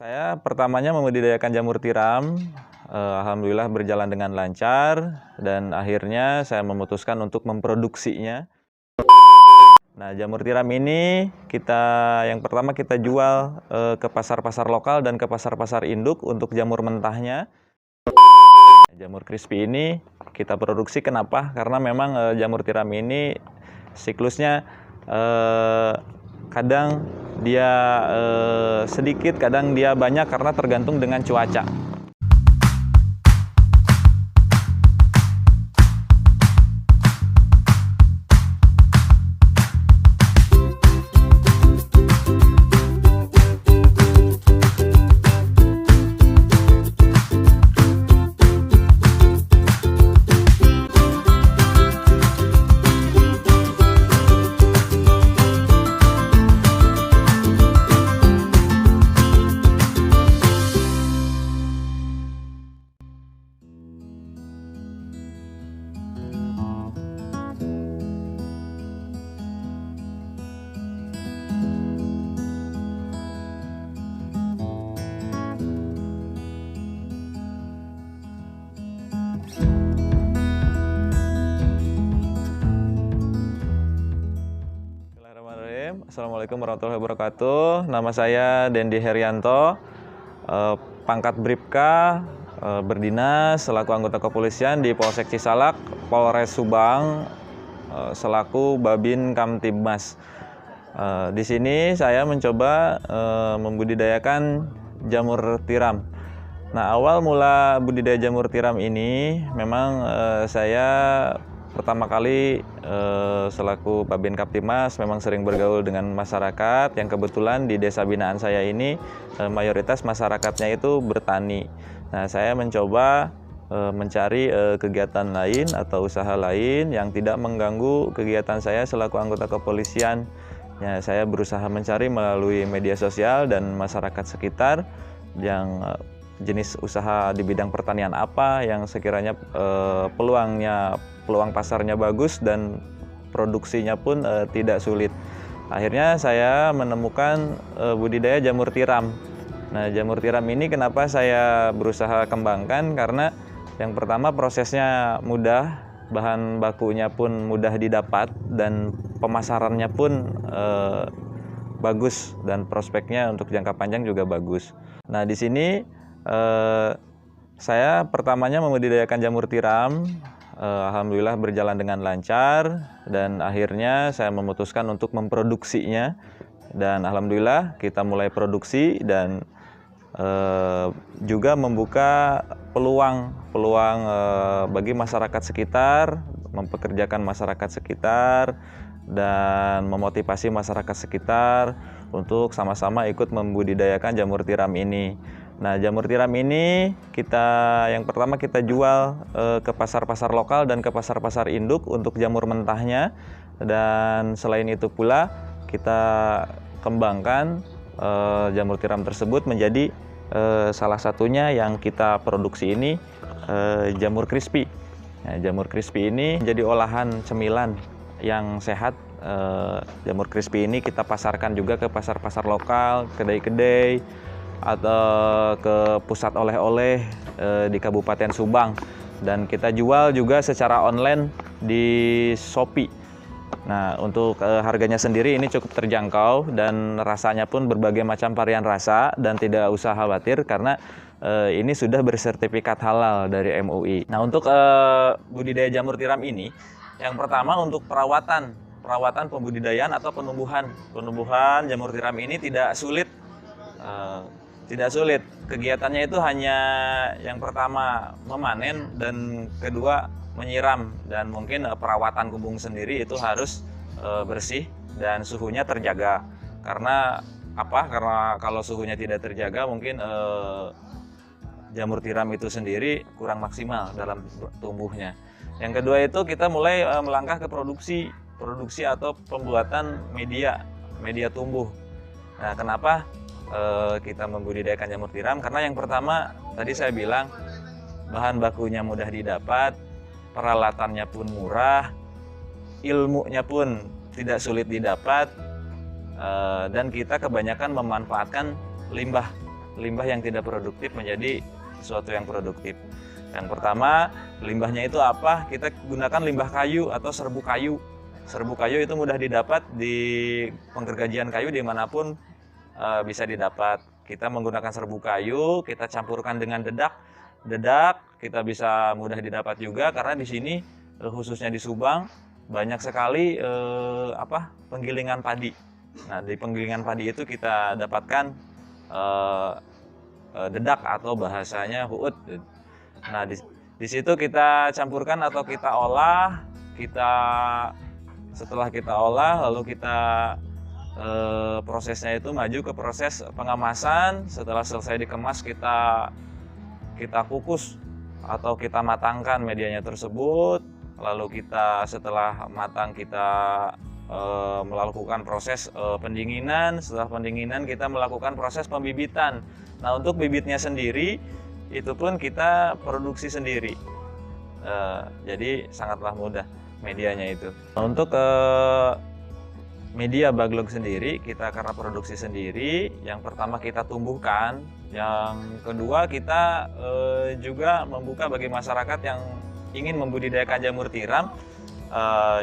Saya pertamanya membudidayakan jamur tiram, alhamdulillah berjalan dengan lancar dan akhirnya saya memutuskan untuk memproduksinya. Nah, jamur tiram ini yang pertama kita jual ke pasar-pasar lokal dan ke pasar-pasar induk untuk jamur mentahnya. Jamur crispy ini kita produksi kenapa? Karena memang jamur tiram ini siklusnya kadang dia sedikit, kadang dia banyak karena tergantung dengan cuaca. Assalamualaikum warahmatullahi wabarakatuh. Nama saya Dendi Herianto, pangkat Bribka, berdinas selaku anggota kepolisian di Polsek Cisalak, Polres Subang, selaku Babin Kamtibmas. Di sini saya mencoba membudidayakan jamur tiram. Nah, awal mula budidaya jamur tiram ini memang saya pertama kali selaku Babin Kamtibmas memang sering bergaul dengan masyarakat yang kebetulan di desa binaan saya ini mayoritas masyarakatnya itu bertani. Nah, saya mencoba mencari kegiatan lain atau usaha lain yang tidak mengganggu kegiatan saya selaku anggota kepolisian. Ya, saya berusaha mencari melalui media sosial dan masyarakat sekitar yang jenis usaha di bidang pertanian apa yang sekiranya peluang pasarnya bagus dan produksinya pun tidak sulit. Akhirnya saya menemukan budidaya jamur tiram. Nah, jamur tiram ini kenapa saya berusaha kembangkan? Karena yang pertama prosesnya mudah, bahan bakunya pun mudah didapat dan pemasarannya pun bagus dan prospeknya untuk jangka panjang juga bagus. Nah, di sini saya pertamanya membudidayakan jamur tiram, alhamdulillah berjalan dengan lancar dan akhirnya saya memutuskan untuk memproduksinya dan alhamdulillah kita mulai produksi dan juga membuka peluang bagi masyarakat sekitar, mempekerjakan masyarakat sekitar dan memotivasi masyarakat sekitar untuk sama-sama ikut membudidayakan jamur tiram ini. Nah, jamur tiram ini yang pertama kita jual ke pasar-pasar lokal dan ke pasar-pasar induk untuk jamur mentahnya, dan selain itu pula kita kembangkan jamur tiram tersebut menjadi salah satunya yang kita produksi ini jamur crispy. Nah, jamur crispy ini jadi olahan cemilan yang sehat. Jamur crispy ini kita pasarkan juga ke pasar-pasar lokal, kedai-kedai, atau ke pusat oleh-oleh di Kabupaten Subang, dan kita jual juga secara online di Shopee. Nah, untuk harganya sendiri ini cukup terjangkau dan rasanya pun berbagai macam varian rasa dan tidak usah khawatir karena ini sudah bersertifikat halal dari MUI. Nah, untuk budidaya jamur tiram ini, yang pertama untuk perawatan pembudidayaan atau penumbuhan jamur tiram ini tidak sulit. Kegiatannya itu hanya yang pertama memanen dan kedua menyiram, dan mungkin perawatan kebun sendiri itu harus bersih dan suhunya terjaga. Karena kalau suhunya tidak terjaga mungkin jamur tiram itu sendiri kurang maksimal dalam tumbuhnya. Yang kedua itu kita mulai melangkah ke produksi atau pembuatan media tumbuh. Nah, kenapa kita membudidayakan jamur tiram? Karena yang pertama tadi saya bilang bahan bakunya mudah didapat, peralatannya pun murah, ilmunya pun tidak sulit didapat, dan kita kebanyakan memanfaatkan limbah limbah yang tidak produktif menjadi sesuatu yang produktif. Yang pertama, limbahnya itu apa? Kita gunakan limbah kayu atau serbu kayu. Serbu kayu itu mudah didapat di penggergajian kayu dimanapun bisa didapat. Kita menggunakan serbu kayu, kita campurkan dengan dedak. Dedak kita bisa mudah didapat juga karena di sini khususnya di Subang banyak sekali penggilingan padi. Nah, di penggilingan padi itu kita dapatkan dedak atau bahasanya huut. Nah, di situ kita campurkan atau kita olah. Setelah kita olah, lalu kita prosesnya itu maju ke proses pengemasan. Setelah selesai dikemas, kita kukus atau kita matangkan medianya tersebut. Lalu kita setelah matang kita melakukan proses pendinginan. Setelah pendinginan kita melakukan proses pembibitan. Nah, untuk bibitnya sendiri itu pun kita produksi sendiri. Jadi sangatlah mudah medianya itu. Untuk media baglog sendiri kita karena produksi sendiri, yang pertama kita tumbuhkan, yang kedua kita juga membuka bagi masyarakat yang ingin membudidayakan jamur tiram,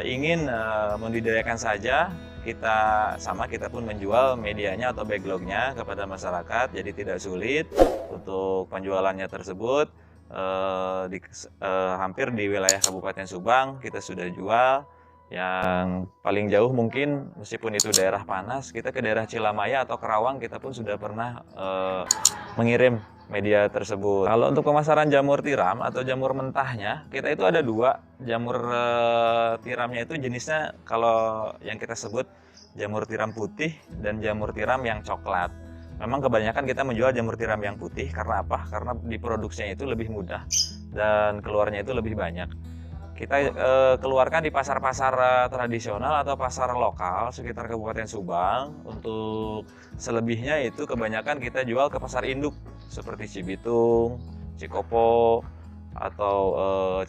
ingin membudidayakan saja, kita pun menjual medianya atau backlognya kepada masyarakat, jadi tidak sulit untuk penjualannya tersebut. Hampir di wilayah Kabupaten Subang kita sudah jual. Yang paling jauh mungkin meskipun itu daerah panas, kita ke daerah Cilamaya atau Kerawang kita pun sudah pernah mengirim media tersebut. Kalau untuk pemasaran jamur tiram atau jamur mentahnya, kita itu ada dua. Jamur tiramnya itu jenisnya kalau yang kita sebut jamur tiram putih dan jamur tiram yang coklat. Memang kebanyakan kita menjual jamur tiram yang putih karena apa? Karena diproduksinya itu lebih mudah dan keluarnya itu lebih banyak. Kita keluarkan di pasar-pasar tradisional atau pasar lokal sekitar Kabupaten Subang. Untuk selebihnya itu kebanyakan kita jual ke pasar induk seperti Cibitung, Cikopo, atau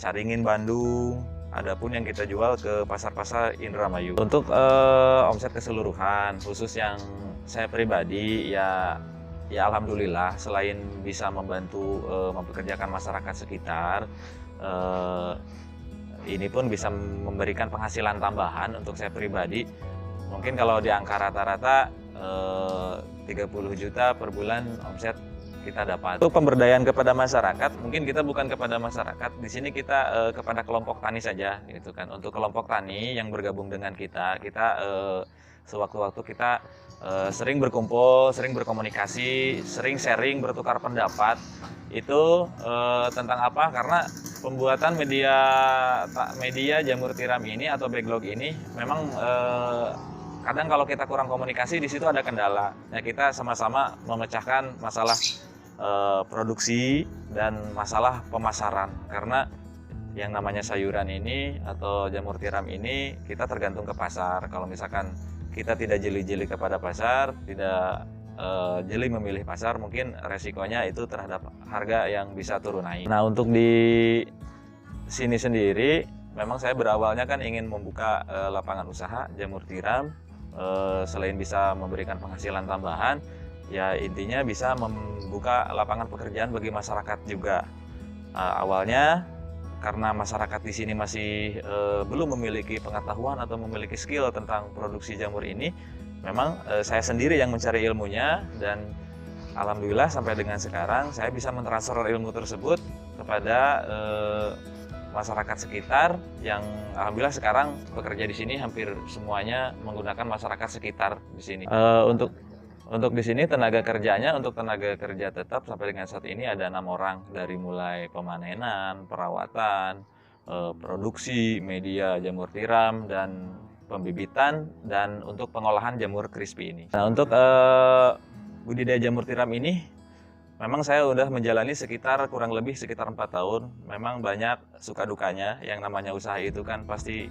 Caringin Bandung. Adapun yang kita jual ke pasar-pasar Indramayu. Untuk omset keseluruhan, khusus yang saya pribadi ya alhamdulillah selain bisa membantu mempekerjakan masyarakat sekitar, ini pun bisa memberikan penghasilan tambahan untuk saya pribadi. Mungkin kalau di angka rata-rata 30 juta per bulan omset kita dapat. Untuk pemberdayaan kepada masyarakat, mungkin kita bukan kepada masyarakat. Di sini kita kepada kelompok tani saja, gitu kan. Untuk kelompok tani yang bergabung dengan kita sewaktu-waktu kita sering berkumpul, sering berkomunikasi, sering sharing, bertukar pendapat. Itu tentang apa? Karena pembuatan media jamur tiram ini atau backlog ini memang kadang kalau kita kurang komunikasi di situ ada kendala. Ya, kita sama-sama memecahkan masalah produksi dan masalah pemasaran. Karena yang namanya sayuran ini atau jamur tiram ini kita tergantung ke pasar. Kalau misalkan kita tidak jeli-jeli kepada pasar, tidak jeli memilih pasar, mungkin resikonya itu terhadap harga yang bisa turun naik. Nah, untuk di sini sendiri memang saya berawalnya kan ingin membuka lapangan usaha jamur tiram. Selain bisa memberikan penghasilan tambahan, ya intinya bisa membuka lapangan pekerjaan bagi masyarakat juga. Awalnya karena masyarakat di sini masih belum memiliki pengetahuan atau memiliki skill tentang produksi jamur ini, memang saya sendiri yang mencari ilmunya, dan alhamdulillah sampai dengan sekarang saya bisa mentransfer ilmu tersebut kepada masyarakat sekitar yang alhamdulillah sekarang bekerja di sini hampir semuanya menggunakan masyarakat sekitar di sini. Untuk di sini tenaga kerjanya, untuk tenaga kerja tetap sampai dengan saat ini ada 6 orang, dari mulai pemanenan, perawatan, produksi media jamur tiram, dan pembibitan, dan untuk pengolahan jamur crispy ini. Nah, untuk budidaya jamur tiram ini memang saya udah menjalani kurang lebih sekitar 4 tahun. Memang banyak suka dukanya. Yang namanya usaha itu kan pasti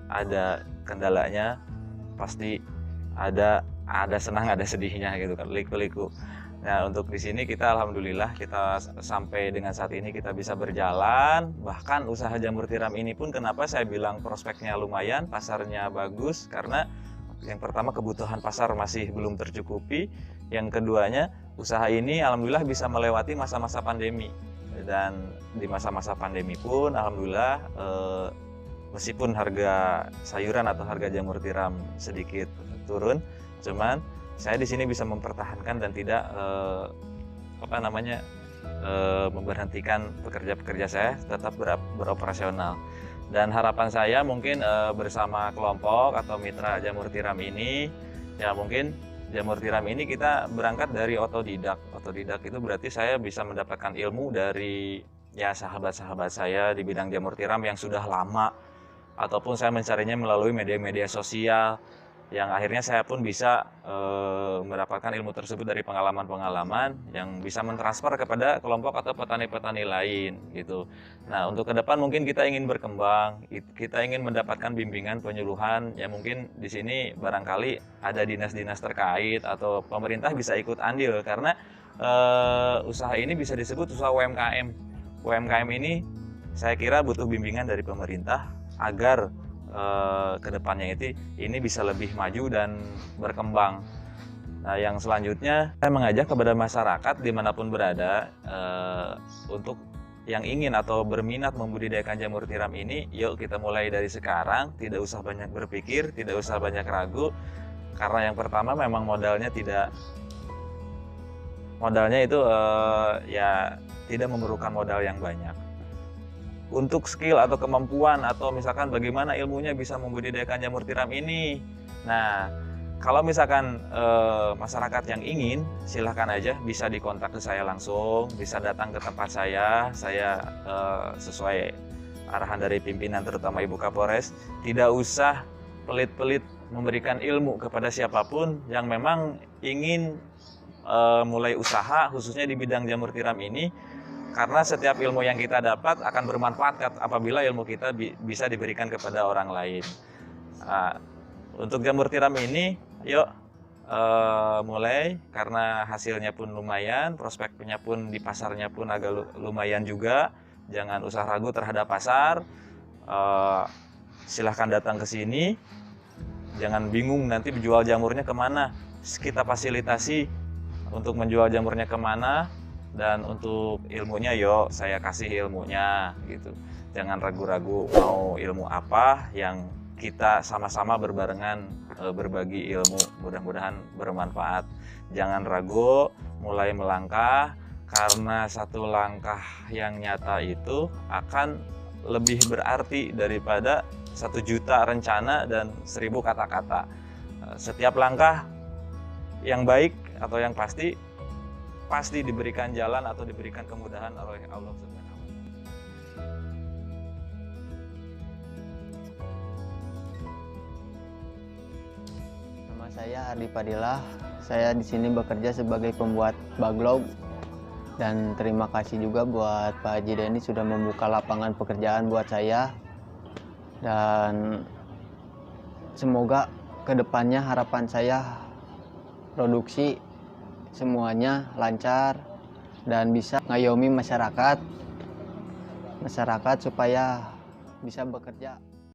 ada kendalanya, pasti ada senang ada sedihnya gitu kan, liku-liku. Nah, untuk di sini kita alhamdulillah kita sampai dengan saat ini kita bisa berjalan. Bahkan usaha jamur tiram ini pun kenapa saya bilang prospeknya lumayan, pasarnya bagus, karena yang pertama kebutuhan pasar masih belum tercukupi. Yang keduanya, usaha ini alhamdulillah bisa melewati masa-masa pandemi. Dan di masa-masa pandemi pun alhamdulillah meskipun harga sayuran atau harga jamur tiram sedikit turun, cuman saya di sini bisa mempertahankan dan tidak memberhentikan pekerja-pekerja saya tetap beroperasional. Dan harapan saya mungkin bersama kelompok atau mitra jamur tiram ini, ya mungkin jamur tiram ini kita berangkat dari otodidak. Otodidak itu berarti saya bisa mendapatkan ilmu dari ya sahabat-sahabat saya di bidang jamur tiram yang sudah lama, ataupun saya mencarinya melalui media-media sosial, yang akhirnya saya pun bisa mendapatkan ilmu tersebut dari pengalaman-pengalaman yang bisa mentransfer kepada kelompok atau petani-petani lain gitu. Nah, untuk ke depan mungkin kita ingin berkembang, kita ingin mendapatkan bimbingan penyuluhan, ya mungkin di sini barangkali ada dinas-dinas terkait atau pemerintah bisa ikut andil, karena usaha ini bisa disebut usaha UMKM. UMKM ini saya kira butuh bimbingan dari pemerintah agar kedepannya ini bisa lebih maju dan berkembang. Nah, yang selanjutnya saya mengajak kepada masyarakat dimanapun berada untuk yang ingin atau berminat membudidayakan jamur tiram ini, yuk kita mulai dari sekarang, tidak usah banyak berpikir, tidak usah banyak ragu, karena yang pertama memang modalnya itu ya tidak memerlukan modal yang banyak. Untuk skill atau kemampuan atau misalkan bagaimana ilmunya bisa membudidayakan jamur tiram ini. Nah, kalau misalkan masyarakat yang ingin, silahkan aja bisa dikontak ke saya langsung, bisa datang ke tempat saya sesuai arahan dari pimpinan terutama Ibu Kapolres, tidak usah pelit-pelit memberikan ilmu kepada siapapun yang memang ingin mulai usaha khususnya di bidang jamur tiram ini. Karena setiap ilmu yang kita dapat akan bermanfaat apabila ilmu kita bisa diberikan kepada orang lain. Nah, untuk jamur tiram ini, yuk mulai, karena hasilnya pun lumayan, prospeknya pun di pasarnya pun agak lumayan juga. Jangan usah ragu terhadap pasar. Silahkan datang ke sini. Jangan bingung nanti menjual jamurnya kemana. Kita fasilitasi untuk menjual jamurnya kemana. Dan untuk ilmunya, yuk saya kasih ilmunya gitu. Jangan ragu-ragu mau ilmu apa, yang kita sama-sama berbarengan berbagi ilmu, mudah-mudahan bermanfaat. Jangan ragu, mulai melangkah, karena satu langkah yang nyata itu akan lebih berarti daripada 1 juta rencana dan 1000 kata-kata. Setiap langkah yang baik atau yang pasti diberikan jalan atau diberikan kemudahan oleh Allah Subhanahu wa Ta'ala. Nama saya Ardi Fadilah. Saya di sini bekerja sebagai pembuat baglog, dan terima kasih juga buat Pak Haji Denny sudah membuka lapangan pekerjaan buat saya. Dan semoga kedepannya harapan saya produksi semuanya lancar dan bisa ngayomi masyarakat supaya bisa bekerja